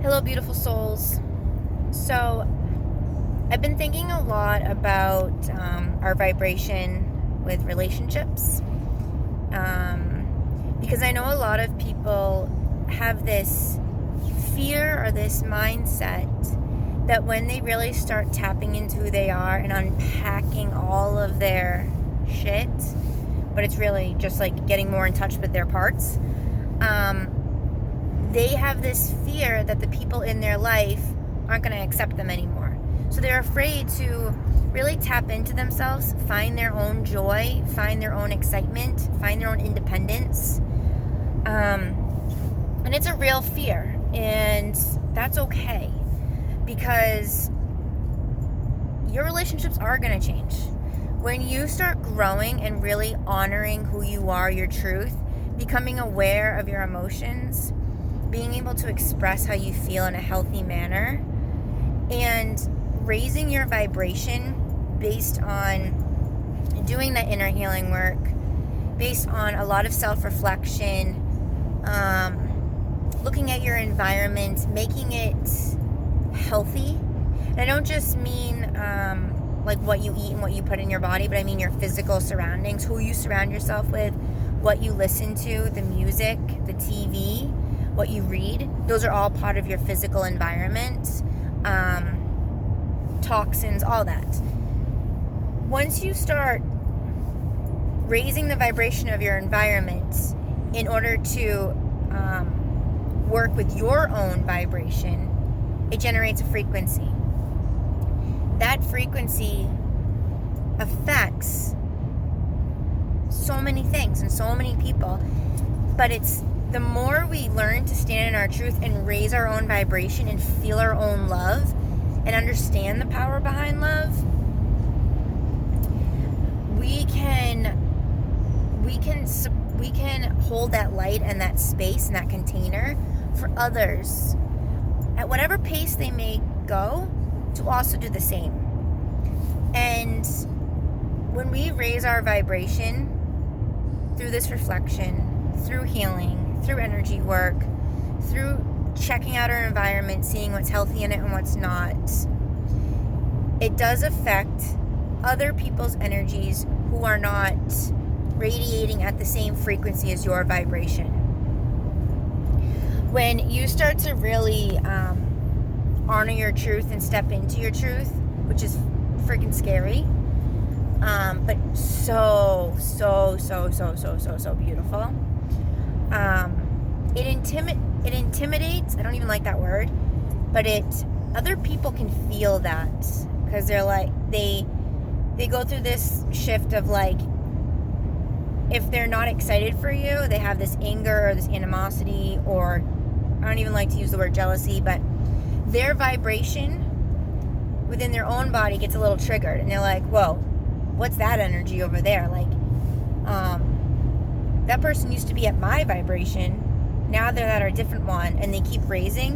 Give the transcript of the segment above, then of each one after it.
Hello, beautiful souls. So, I've been thinking a lot about our vibration with relationships because I know a lot of people have this fear or this mindset that when they really start tapping into who they are and unpacking all of their shit, but it's really just like getting more in touch with their parts, they have this fear that the people in their life aren't going to accept them anymore. So they're afraid to really tap into themselves, find their own joy, find their own excitement, find their own independence. And it's a real fear, and that's okay, because your relationships are going to change. When you start growing and really honoring who you are, your truth, becoming aware of your emotions, being able to express how you feel in a healthy manner, and raising your vibration based on doing that inner healing work, based on a lot of self-reflection, looking at your environment, making it healthy. And I don't just mean like what you eat and what you put in your body, but I mean your physical surroundings, who you surround yourself with, what you listen to, the music, the TV, what you read. Those are all part of your physical environment. Toxins, all that. Once you start raising the vibration of your environment in order to work with your own vibration, it generates a frequency. That frequency affects so many things and so many people, but it's the more we learn to stand in our truth and raise our own vibration and feel our own love and understand the power behind love, we can hold that light and that space and that container for others at whatever pace they may go to also do the same. And when we raise our vibration through this reflection, through healing, through energy work, through checking out our environment, seeing what's healthy in it and what's not, it does affect other people's energies who are not radiating at the same frequency as your vibration. When you start to really honor your truth and step into your truth, which is freaking scary, but so beautiful. It intimidates. I don't even like that word, but other people can feel that, because they're like, they go through this shift of like, if they're not excited for you, they have this anger or this animosity, or I don't even like to use the word jealousy, but their vibration within their own body gets a little triggered, and they're like, whoa, what's that energy over there? Like, that person used to be at my vibration, now they're at a different one, and they keep raising.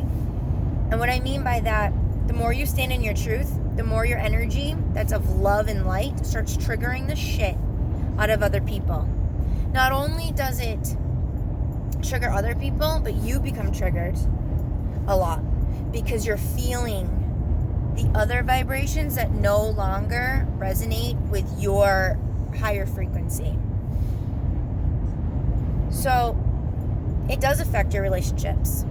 And what I mean by that, the more you stand in your truth, the more your energy that's of love and light starts triggering the shit out of other people. Not only does it trigger other people, but you become triggered a lot, because you're feeling the other vibrations that no longer resonate with your higher frequency. So it does affect your relationships.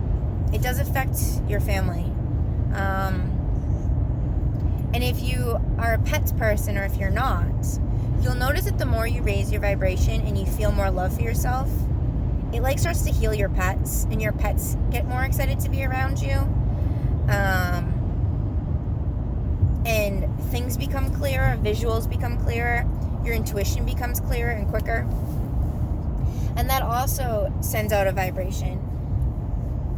It does affect your family. And if you are a pets person, or if you're not, you'll notice that the more you raise your vibration and you feel more love for yourself, it like starts to heal your pets, and your pets get more excited to be around you. And things become clearer, visuals become clearer, your intuition becomes clearer and quicker. And that also sends out a vibration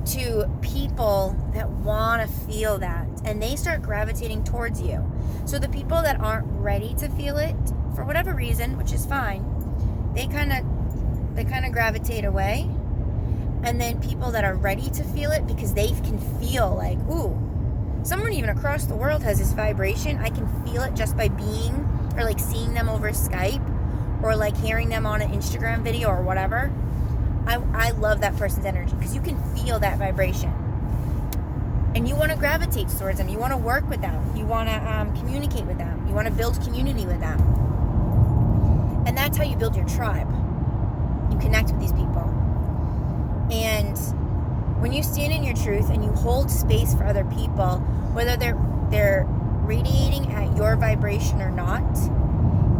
to people that want to feel that, and they start gravitating towards you. So the people that aren't ready to feel it for whatever reason, which is fine, they kind of gravitate away. And then people that are ready to feel it, because they can feel like, ooh, someone even across the world has this vibration. I can feel it just by being, or like seeing them over Skype, or like hearing them on an Instagram video or whatever. I love that person's energy, because you can feel that vibration. And you want to gravitate towards them. You want to work with them. You want to communicate with them. You want to build community with them. And that's how you build your tribe. You connect with these people. And when you stand in your truth and you hold space for other people, whether they're radiating at your vibration or not,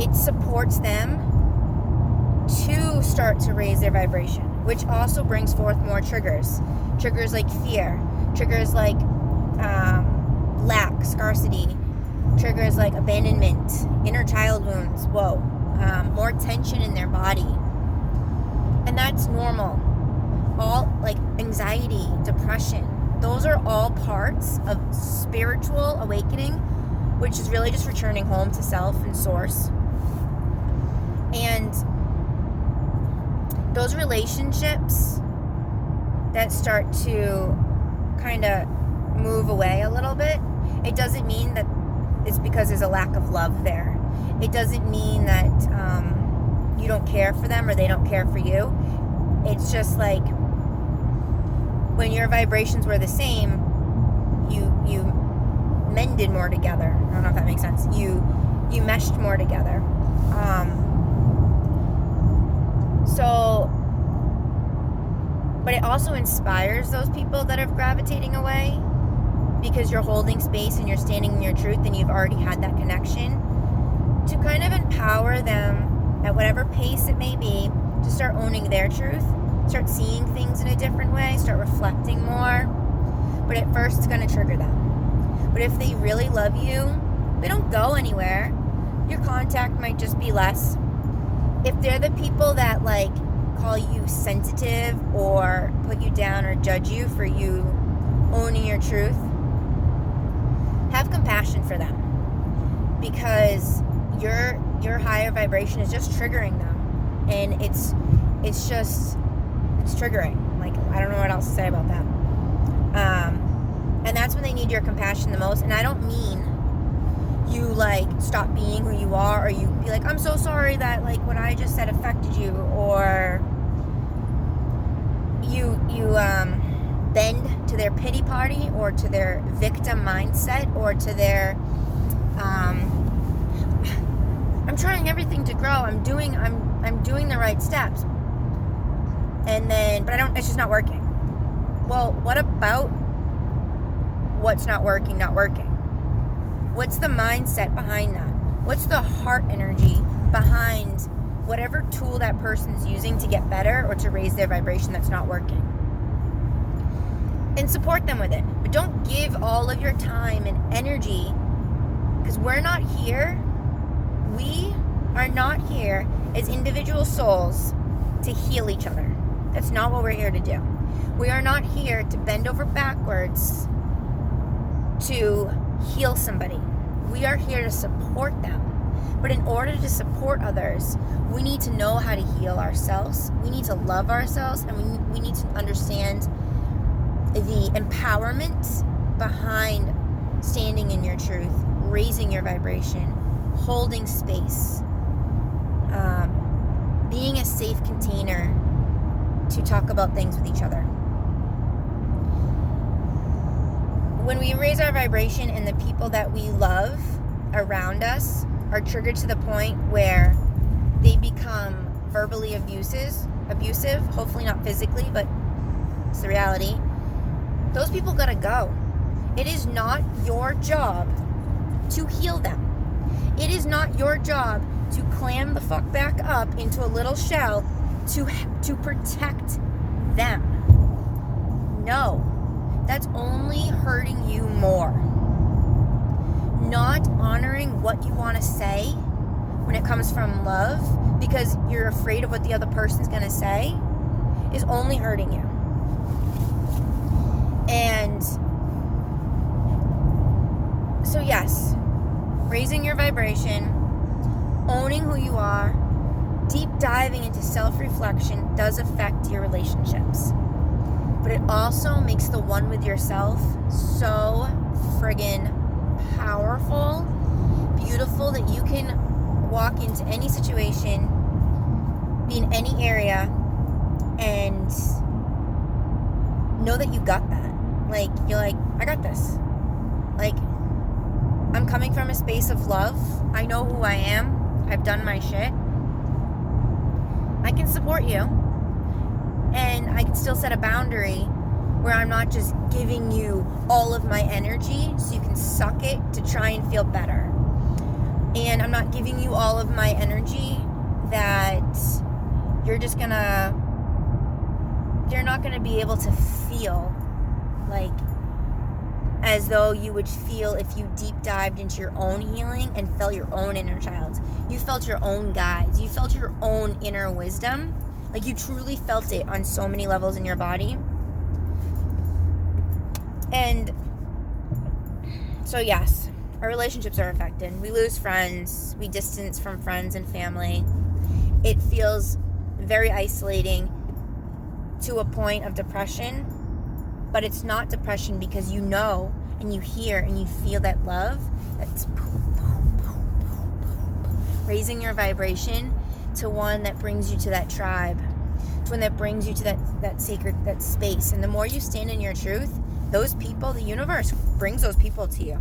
it supports them to start to raise their vibration, which also brings forth more triggers. Triggers like fear, triggers like lack, scarcity, triggers like abandonment, inner child wounds, more tension in their body. And that's normal. All like anxiety, depression, those are all parts of spiritual awakening, which is really just returning home to self and source. And those relationships that start to kind of move away a little bit, it doesn't mean that it's because there's a lack of love there. It doesn't mean that you don't care for them or they don't care for you. It's just like when your vibrations were the same, you mended more together. I don't know if that makes sense. You meshed more together. But it also inspires those people that are gravitating away, because you're holding space and you're standing in your truth and you've already had that connection, to kind of empower them at whatever pace it may be to start owning their truth, start seeing things in a different way, start reflecting more. But at first it's going to trigger them. But if they really love you, they don't go anywhere. Your contact might just be less. If they're the people that like call you sensitive or put you down or judge you for you owning your truth, have compassion for them, because your higher vibration is just triggering them, and it's triggering. Like, I don't know what else to say about that. And that's when they need your compassion the most. And I don't mean you like stop being who you are, or you be like, I'm so sorry that like what I just said affected you, or you bend to their pity party or to their victim mindset or to their I'm trying everything to grow, I'm doing the right steps, and then but it's just not working. Well, what about what's not working? What's the mindset behind that? What's the heart energy behind whatever tool that person's using to get better or to raise their vibration that's not working? And support them with it. But don't give all of your time and energy, because we are not here as individual souls to heal each other. That's not what we're here to do. We are not here to bend over backwards to heal somebody. We are here to support them. But in order to support others, we need to know how to heal ourselves. We need to love ourselves, and we need to understand the empowerment behind standing in your truth, raising your vibration, holding space, being a safe container to talk about things with each other. When we raise our vibration and the people that we love around us are triggered to the point where they become verbally abusive, hopefully not physically, but it's the reality, those people gotta go. It is not your job to heal them. It is not your job to clam the fuck back up into a little shell to protect them. No, that's only hurting you more. Not honoring what you want to say when it comes from love because you're afraid of what the other person's going to say is only hurting you. And so yes, raising your vibration, owning who you are, deep diving into self-reflection does affect your relationships. But it also makes the one with yourself so friggin' powerful, beautiful, that you can walk into any situation, be in any area, and know that you got that. Like, you're like, I got this. Like, I'm coming from a space of love. I know who I am. I've done my shit. I can support you. And I can still set a boundary where I'm not just giving you all of my energy so you can suck it to try and feel better. And I'm not giving you all of my energy that you're not gonna be able to feel like as though you would feel if you deep dived into your own healing and felt your own inner child. You felt your own guides. You felt your own inner wisdom. Like, you truly felt it on so many levels in your body. And so, yes, our relationships are affected. We lose friends. We distance from friends and family. It feels very isolating to a point of depression. But it's not depression because you know and you hear and you feel that love that's raising your vibration to one that brings you to that tribe, to one that brings you to that sacred, that space. And the more you stand in your truth, those people, the universe brings those people to you.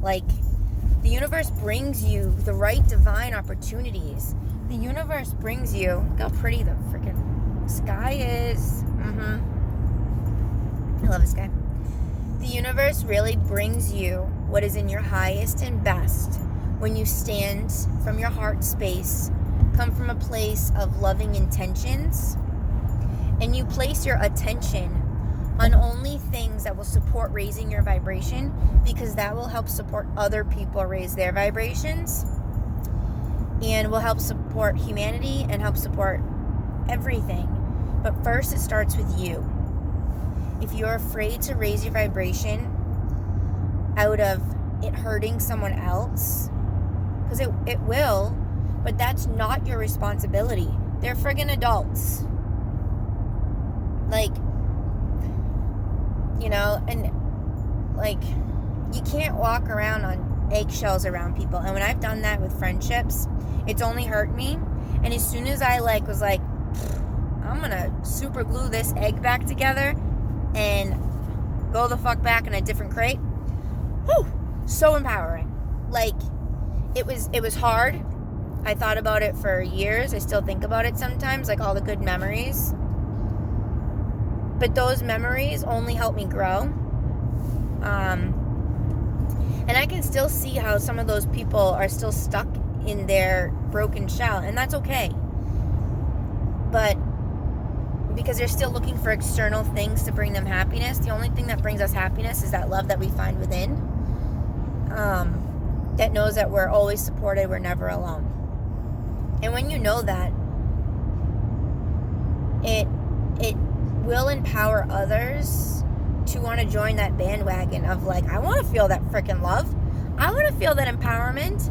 Like, the universe brings you the right divine opportunities. The universe brings you, look how pretty the freaking sky is. I love this guy. The universe really brings you what is in your highest and best when you stand from your heart space, come from a place of loving intentions, and you place your attention on only things that will support raising your vibration, because that will help support other people raise their vibrations and will help support humanity and help support everything. But first, it starts with you. If you're afraid to raise your vibration out of it hurting someone else, because it will, but that's not your responsibility. They're friggin' adults. Like, you know, and like, you can't walk around on eggshells around people. And when I've done that with friendships, it's only hurt me. And as soon as I was like, I'm gonna super glue this egg back together and go the fuck back in a different crate. Whew, so empowering. Like, it was hard. I thought about it for years. I still think about it sometimes, like all the good memories. But those memories only help me grow. And I can still see how some of those people are still stuck in their broken shell, and that's okay. But because they're still looking for external things to bring them happiness. The only thing that brings us happiness is that love that we find within, that knows that we're always supported, we're never alone. And when you know that, it will empower others to want to join that bandwagon of like, I want to feel that freaking love. I want to feel that empowerment.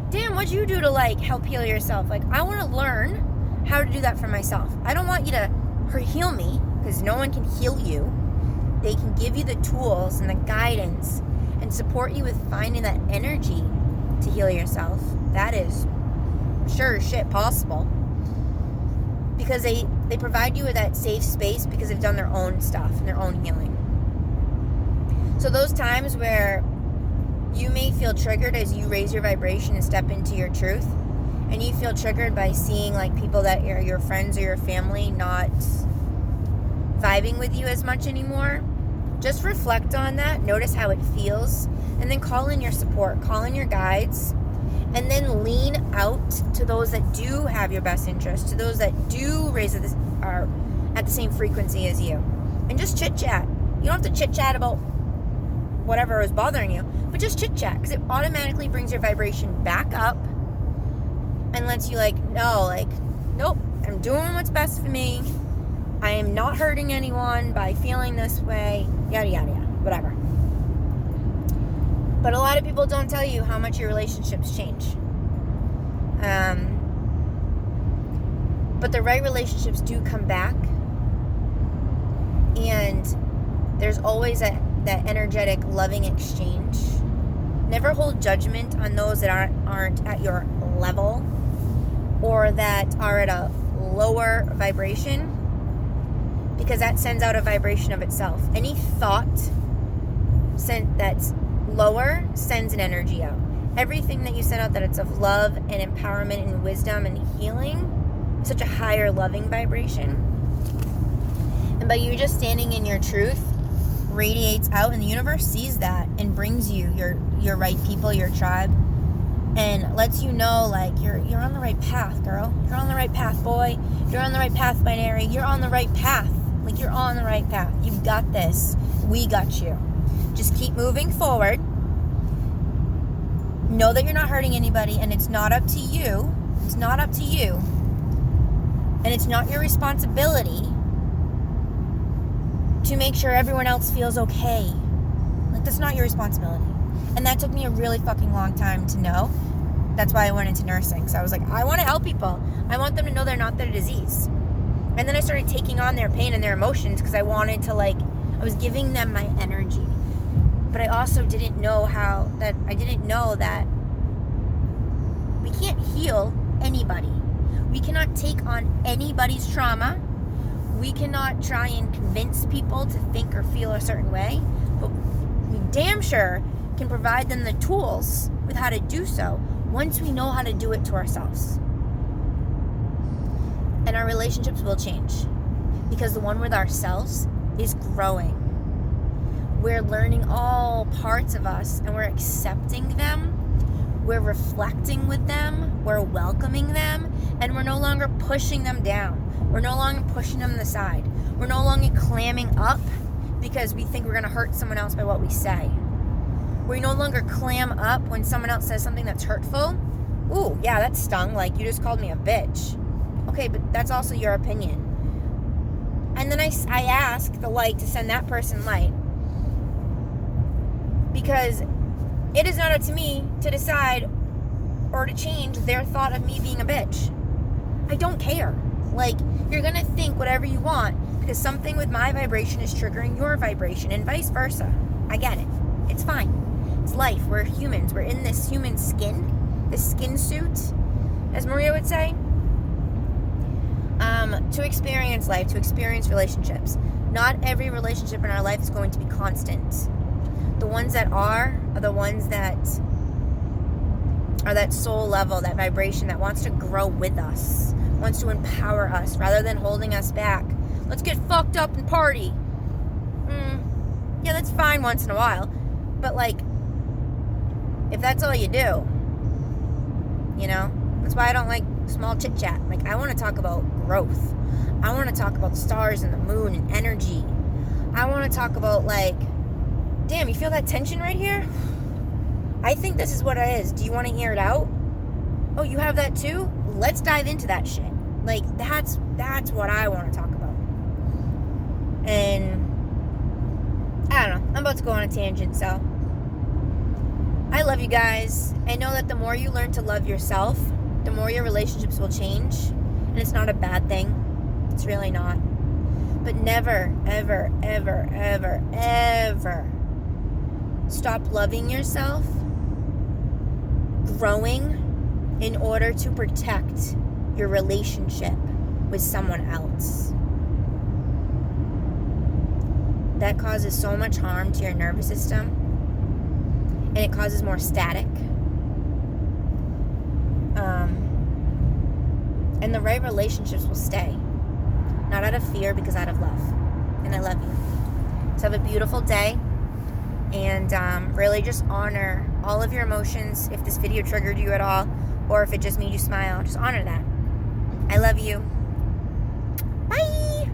Damn, what'd you do to like help heal yourself? Like, I want to learn how to do that for myself. I don't want you to heal me, because no one can heal you. They can give you the tools and the guidance and support you with finding that energy to heal yourself. That is sure as shit possible, because they provide you with that safe space because they've done their own stuff and their own healing. So those times where you may feel triggered as you raise your vibration and step into your truth, and you feel triggered by seeing like people that are your friends or your family not vibing with you as much anymore, just reflect on that, notice how it feels, and then call in your support, call in your guides, and then lean out to those that do have your best interest, to those that do are at the same frequency as you, and just chit chat. You don't have to chit chat about whatever is bothering you, but just chit chat, because it automatically brings your vibration back up and lets you nope, I'm doing what's best for me. I am not hurting anyone by feeling this way, yada, yada, yada, whatever. But a lot of people don't tell you how much your relationships change. But the right relationships do come back. And there's always that energetic, loving exchange. Never hold judgment on those that aren't at your level or that are at a lower vibration, because that sends out a vibration of itself. Any thought that's lower sends an energy out. Everything that you send out that it's of love and empowerment and wisdom and healing is such a higher loving vibration. And by you just standing in your truth, radiates out, and the universe sees that and brings you your right people, your tribe, and lets you know, like, you're on the right path, girl. You're on the right path, boy. You're on the right path, binary. You're on the right path. Like, you're on the right path. You've got this. We got you. Just keep moving forward. Know that you're not hurting anybody, and it's not up to you. It's not up to you. And it's not your responsibility to make sure everyone else feels okay. Like, that's not your responsibility. And that took me a really fucking long time to know. That's why I went into nursing. So I was like, I want to help people. I want them to know they're not their disease. And then I started taking on their pain and their emotions because I wanted to, like, I was giving them my energy. But I also didn't know that we can't heal anybody. We cannot take on anybody's trauma. We cannot try and convince people to think or feel a certain way. But we damn sure can provide them the tools with how to do so once we know how to do it to ourselves. And our relationships will change because the one with ourselves is growing. We're learning all parts of us and we're accepting them. We're reflecting with them. We're welcoming them. And we're no longer pushing them down. We're no longer pushing them to the side. We're no longer clamming up because we think we're going to hurt someone else by what we say. We no longer clam up when someone else says something that's hurtful. Ooh, yeah, that stung. Like, you just called me a bitch. Okay, but that's also your opinion. And then I ask the light to send that person light. Because it is not up to me to decide or to change their thought of me being a bitch. I don't care. Like, you're going to think whatever you want because something with my vibration is triggering your vibration and vice versa. I get it. It's fine. It's life. We're humans. We're in this human skin, this skin suit, as Maria would say, to experience life, to experience relationships. Not every relationship in our life is going to be constant. The ones that are the ones that are that soul level, that vibration that wants to grow with us, wants to empower us rather than holding us back. Let's get fucked up and party. Yeah, that's fine once in a while. But, like, if that's all you do, you know, that's why I don't like small chit chat. Like, I want to talk about growth. I want to talk about the stars and the moon and energy. I want to talk about, like, damn, you feel that tension right here? I think this is what it is. Do you want to hear it out? Oh, you have that too? Let's dive into that shit. Like, that's what I want to talk about. And I don't know. I'm about to go on a tangent, so I love you guys. I know that the more you learn to love yourself, the more your relationships will change. And it's not a bad thing. It's really not. But never, ever, ever, ever, ever stop loving yourself, growing in order to protect your relationship with someone else. That causes so much harm to your nervous system, and it causes more static. And the right relationships will stay, not out of fear, because out of love. And I love you. So have a beautiful day, and really just honor all of your emotions. If this video triggered you at all, or if it just made you smile, just honor that. I love you. Bye.